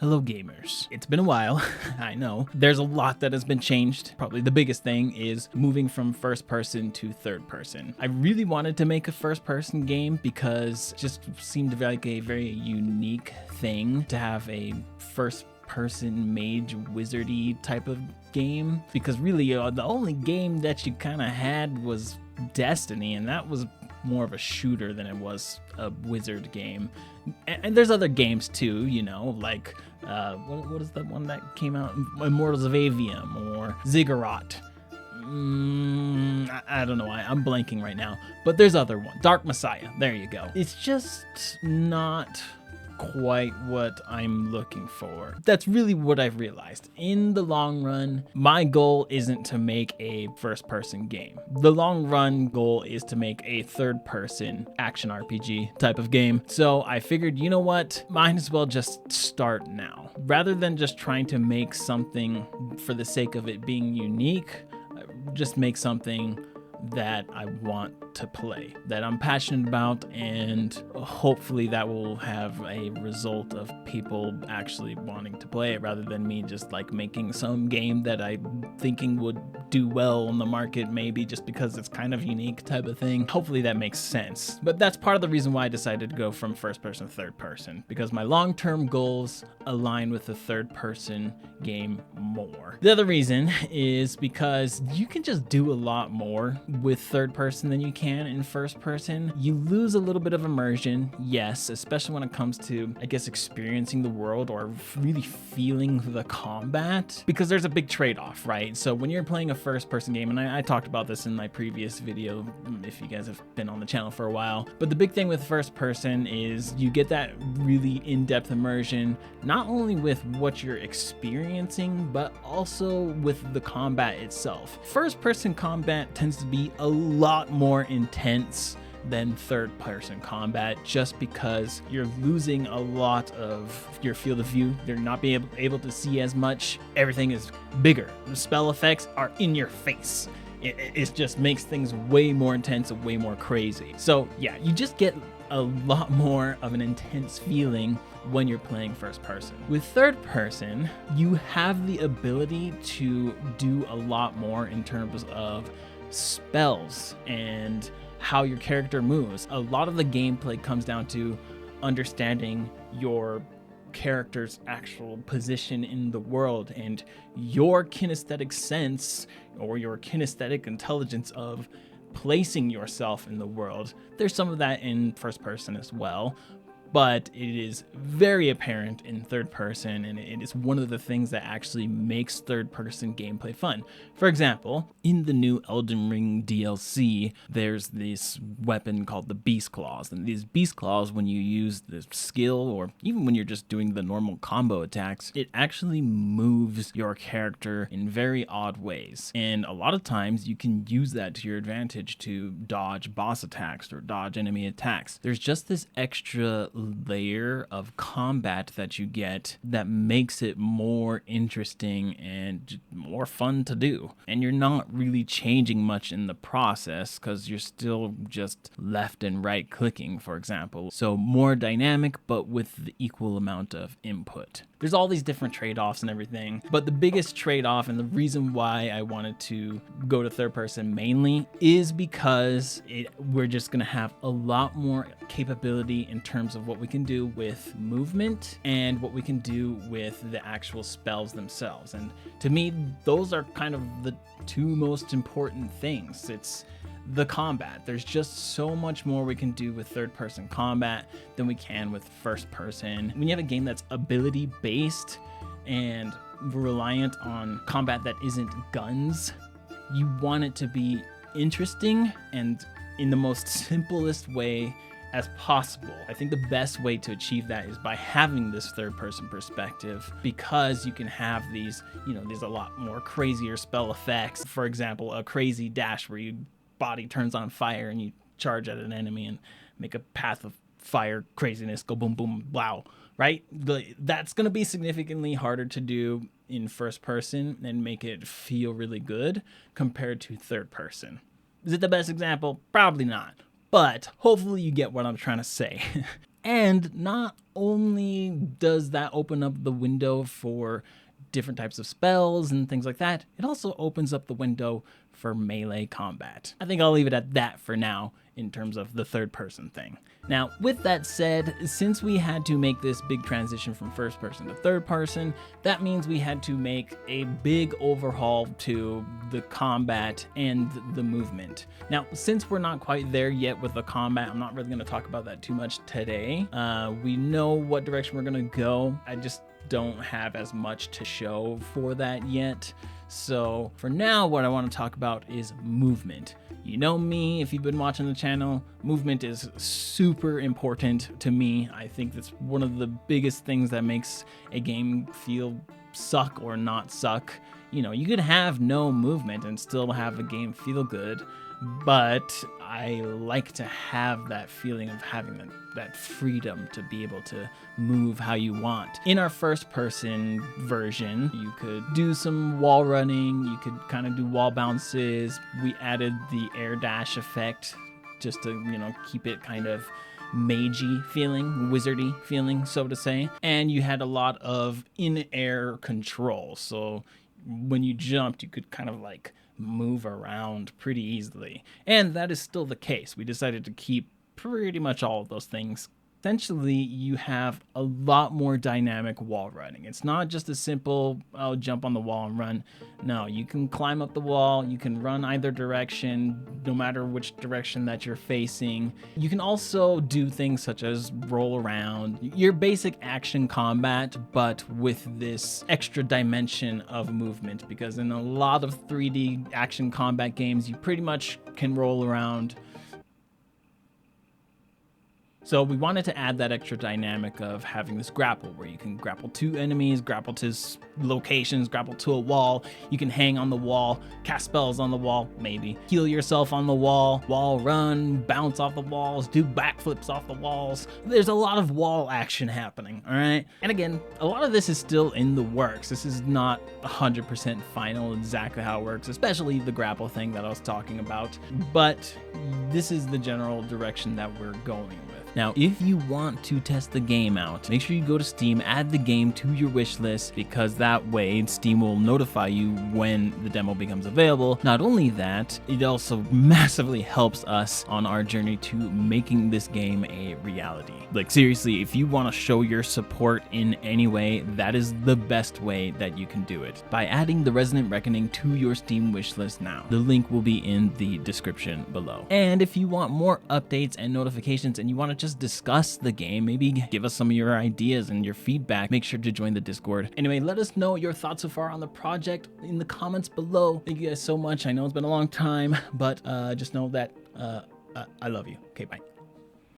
Hello gamers. It's been a while, I know. There's a lot that has been changed. Probably the biggest thing is moving from first person to third person. I really wanted to make a first person game because it just seemed like a very unique thing to have a first person mage wizardy type of game, because really the only game that you kind of had was Destiny, and that was more of a shooter than it was a wizard game. And there's other games too, you know, like what is that one that came out? Immortals of Avium or Ziggurat. I don't know why I'm blanking right now, but there's other one. Dark Messiah. There you go. It's just not quite what I'm looking for. That's really what I've realized. In the long run, my goal isn't to make a first person game. The long run goal is to make a third person action RPG type of game. So I figured, you know what? Might as well just start now. Rather than just trying to make something for the sake of it being unique, just make something that I want to play, that I'm passionate about, and hopefully that will have a result of people actually wanting to play it, rather than me just like making some game that I'm thinking would do well on the market, maybe just because it's kind of unique type of thing. Hopefully that makes sense. But that's part of the reason why I decided to go from first person to third person, because my long-term goals align with the third person game more. The other reason is because you can just do a lot more with third person than you can in first person. You lose a little bit of immersion, yes, especially when it comes to, I guess, experiencing the world or really feeling the combat, because there's a big trade-off, right? So when you're playing a first person game, and I talked about this in my previous video if you guys have been on the channel for a while, but the big thing with first person is you get that really in-depth immersion, not only with what you're experiencing, but also with the combat itself. First person combat tends to be a lot more intense than third person combat, just because you're losing a lot of your field of view. You're not being able to see as much. Everything is bigger. The spell effects are in your face. It just makes things way more intense and way more crazy. So yeah, you just get a lot more of an intense feeling when you're playing first person. With third person, you have the ability to do a lot more in terms of spells and how your character moves. A lot of the gameplay comes down to understanding your character's actual position in the world and your kinesthetic sense or your kinesthetic intelligence of placing yourself in the world. There's some of that in first person as well, but it is very apparent in third person, and it is one of the things that actually makes third person gameplay fun. For example, in the new Elden Ring DLC, there's this weapon called the Beast Claws, and these Beast Claws, when you use the skill, or even when you're just doing the normal combo attacks, it actually moves your character in very odd ways, and a lot of times you can use that to your advantage to dodge boss attacks or dodge enemy attacks. There's just this extra layer of combat that you get that makes it more interesting and more fun to do. And you're not really changing much in the process because you're still just left and right clicking, for example. So more dynamic, but with the equal amount of input. There's all these different trade-offs and everything, but the biggest trade-off and the reason why I wanted to go to third person mainly is because we're just gonna have a lot more capability in terms of what we can do with movement and what we can do with the actual spells themselves. And to me, those are kind of the two most important things. It's the combat. There's just so much more we can do with third person combat than we can with first person. When you have a game that's ability based and reliant on combat that isn't guns, you want it to be interesting and in the most simplest way as possible. I think the best way to achieve that is by having this third person perspective, because you can have these, there's a lot more crazier spell effects. For example, a crazy dash where your body turns on fire and you charge at an enemy and make a path of fire craziness, go boom, boom, wow, right? That's going to be significantly harder to do in first person and make it feel really good compared to third person. Is it the best example? Probably not. But hopefully you get what I'm trying to say. And not only does that open up the window for different types of spells and things like that, it also opens up the window for melee combat. I think I'll leave it at that for now in terms of the third person thing. Now, with that said, since we had to make this big transition from first person to third person, that means we had to make a big overhaul to the combat and the movement. Now, since we're not quite there yet with the combat, I'm not really going to talk about that too much today. We know what direction we're going to go. I just don't have as much to show for that yet. So for now, what I want to talk about is movement. You know me, if you've been watching the channel, movement is super important to me. I think that's one of the biggest things that makes a game feel suck or not suck. You know, you could have no movement and still have a game feel good, but I like to have that feeling of having that freedom to be able to move how you want. In our first person version, you could do some wall running, you could kind of do wall bounces. We added the air dash effect just to, you know, keep it kind of magey feeling, wizardy feeling, so to say. And you had a lot of in-air control. So when you jumped, you could kind of like move around pretty easily. And that is still the case. We decided to keep pretty much all of those things. Essentially, you have a lot more dynamic wall running. It's not just a simple, oh, jump on the wall and run. No, you can climb up the wall, you can run either direction, no matter which direction that you're facing. You can also do things such as roll around. Your basic action combat, but with this extra dimension of movement, because in a lot of 3D action combat games, you pretty much can roll around. So we wanted to add that extra dynamic of having this grapple where you can grapple to enemies, grapple to locations, grapple to a wall. You can hang on the wall, cast spells on the wall, maybe. Heal yourself on the wall run, bounce off the walls, do backflips off the walls. There's a lot of wall action happening, all right? And again, a lot of this is still in the works. This is not 100% final exactly how it works, especially the grapple thing that I was talking about. But this is the general direction that we're going with. Now, if you want to test the game out, make sure you go to Steam, add the game to your wish list, because that way Steam will notify you when the demo becomes available. Not only that, it also massively helps us on our journey to making this game a reality. Like seriously, if you want to show your support in any way, that is the best way that you can do it. By adding the Resonant Reckoning to your Steam wish list now. The link will be in the description below. And if you want more updates and notifications and you want to just discuss the game, maybe give us some of your ideas and your feedback, make sure to join the Discord. Anyway, let us know your thoughts so far on the project in the comments below. Thank you guys so much. I know it's been a long time, but just know that I love you. Okay, bye.